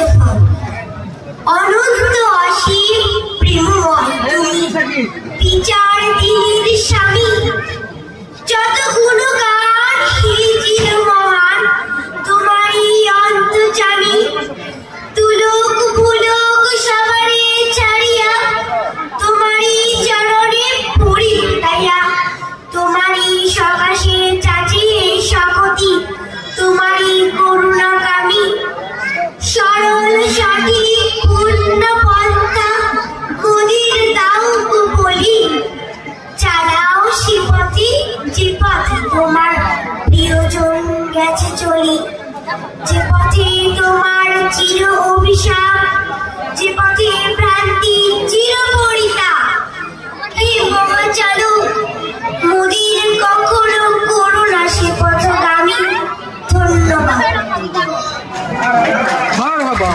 তোফান, অনন্ত অসীম প্রেমময় তুমি, বিচার দিনের স্বামী। যত গুণগান হিজির মহান, তোমারই অন্তর্যামী। তুলোক ভুলোক সবারে ছাড়িয়া, তোমারই চরণে পড়ি তাইয়া। তোমারই সকাশে চাচিয়ে সকতি, তোমারই করুণাকামী। সরল সঠিক পূর্ণ পন্থা মোদের দাও গো বলি। চালাও সে পথে যে পথে তোমার প্রিয়জন গেছে চলি। যে পথে তোমার চির অভিশাপ, যে পথে ভ্রান্তি চির পরিতাপ। হে বাবা চলো, মোদের কখনো করো না সে পথগামী। ধন্যবাদ। মারহাবা।